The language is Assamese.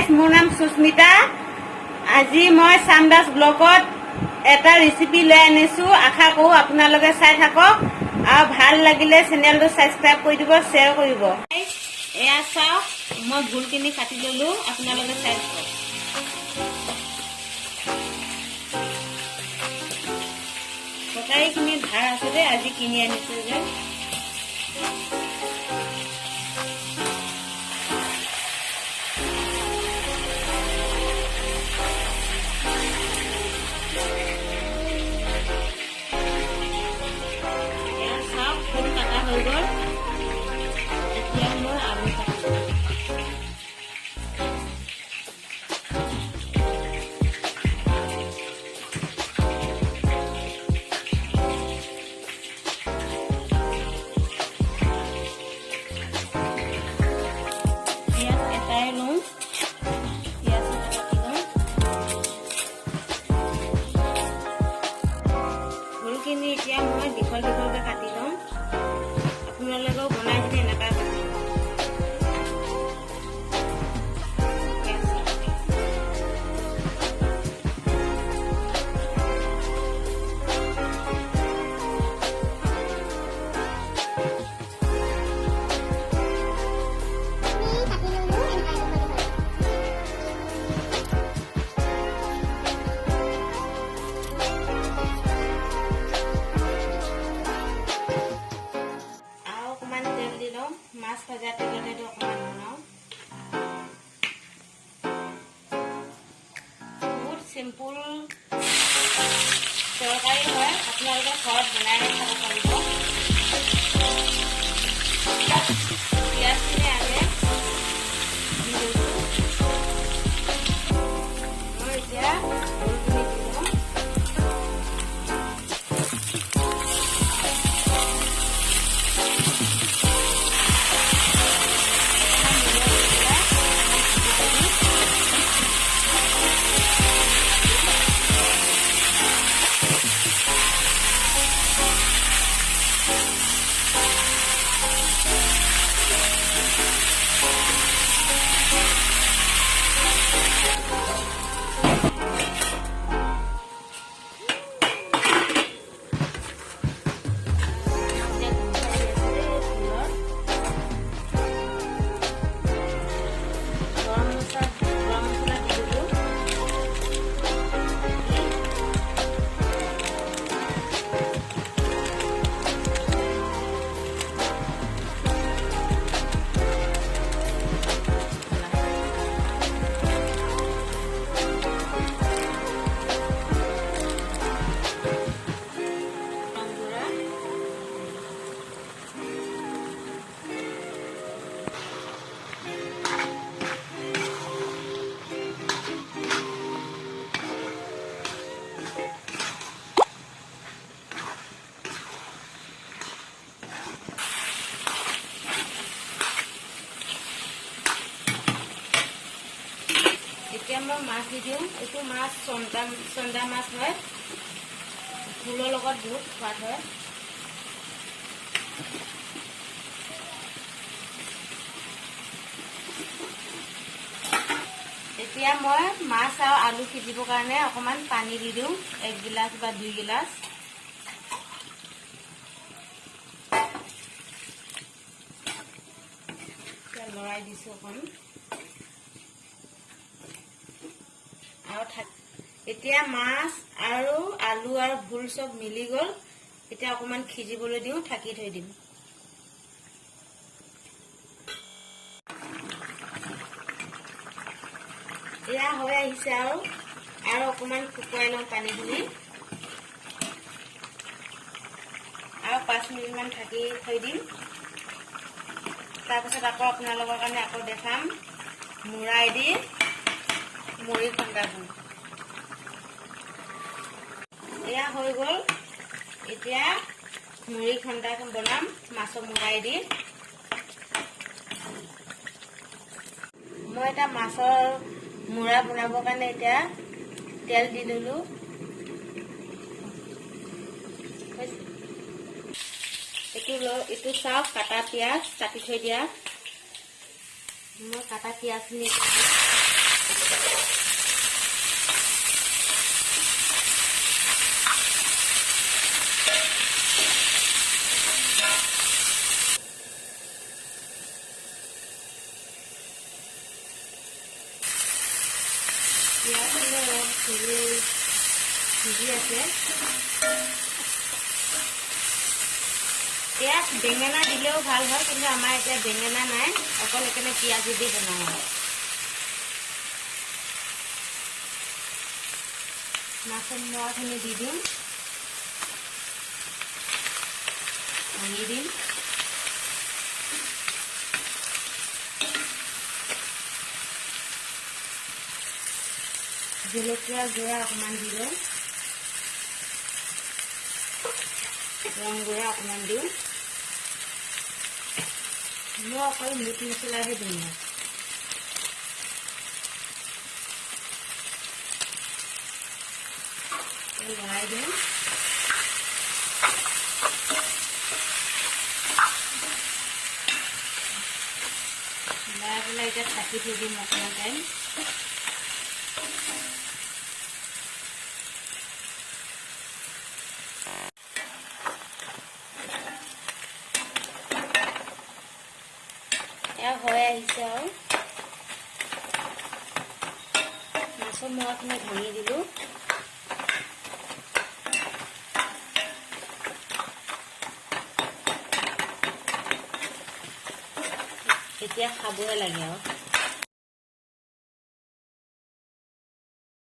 গাইজ, মোৰ নাম সুস্মিতা। আজি মই চামদাস ব্লগত এটা ৰেচিপি লৈ আনিছো। আশা কৰো আপোনালোকে চাই থাকক আৰু ভাল লাগিলে চেনেলটো সাবস্ক্ৰাইব কৰি দিব, শ্বেয়াৰ কৰিব। এয়া চাওক, মই ভুলখিনি কাটি ললো, আপোনালোকে চাই থাকক। তৰকাৰীখিনি ধাৰ আছে যে, আজি কিনি আনিছো যে। হৈ গ'ল। এতিয়া মই আলু কাটিম। পিঁয়াজ এটাই লওঁ, পিঁয়াজ এটা কাটি লওঁ। ভুলখিনি এতিয়া মই দীঘল দীঘলকৈ কাটি লওঁ। আপোনালোকেও বনাই কিনে এনেকুৱা কাটিব। মাছ ভজা তেলতে অকণমান বনাওঁ। বহুত চিম্পুল তৰকাৰী হয়, আপোনালোকে ঘৰত বনাই খাব পাৰিব। পিঁয়াজখিনি আগে দি লৈছোঁ। মই এতিয়া ভুলখিনি দি লওঁ। এতিয়া মই মাছ দি দিওঁ। এইটো মাছ চন্দা মাছ হয়, ভোলৰ লগত বহুত সোৱাদ হয়। এতিয়া মই মাছ আৰু আলু সিজিবৰ কাৰণে অকণমান পানী দি দিওঁ, 1 গিলাচ বা 2 গিলাচ। লৰাই দিছোঁ অকণ। এতিয়া মাছ আৰু আলু আৰু ভোল চব মিলি গ'ল। এতিয়া অকণমান সিজিবলৈ দিওঁ, ঢাকি থৈ দিম। এয়া হৈ আহিছে আৰু অকণমান শুকুৱাই লওঁ পানীখিনি। আৰু 5 মিনিটমান ঢাকি থৈ দিম। তাৰপিছত আকৌ আপোনালোকৰ কাৰণে আকৌ দেখাম মুৰাই দি মুড়ি খন্দাটো। এয়া হৈ গ'ল। এতিয়া মুড়ি খন্তা বনাম মাছৰ মুৰাই দি। মই এটা মাছৰ মুৰা বনাবৰ কাৰণে এতিয়া তেল দি ললো। এইটো চাওক, কাটা পিঁয়াজ কাটি থৈ দিয়া। মই কাটা পিঁয়াজখিনি পিঁয়াজখিনি অলপ সিজি আছে। ইয়াত বেঙেনা দিলেও ভাল হয়, কিন্তু আমাৰ এতিয়া বেঙেনা নাই, অকল সেইকাৰণে পিঁয়াজ দি বনাওঁ আৰু। মাছৰ মোৱাখিনি দি দিম, ভাঙি দিম। জলকীয়া গুড়া অকণমান দি দিওঁ, ৰং গুড়া অকণমান দিওঁ। মই অকল মিট মছলাহে দিম। লৰাই দিওঁ। লৰাই পেলাই এতিয়া ঢাকি থৈ দিম অকণমান টাইম। এয়া হৈ আহিছে আৰু মাছৰ মোৱাখিনি ভাঙি দিলোঁ। এতিয়া খাবই লাগে আৰু।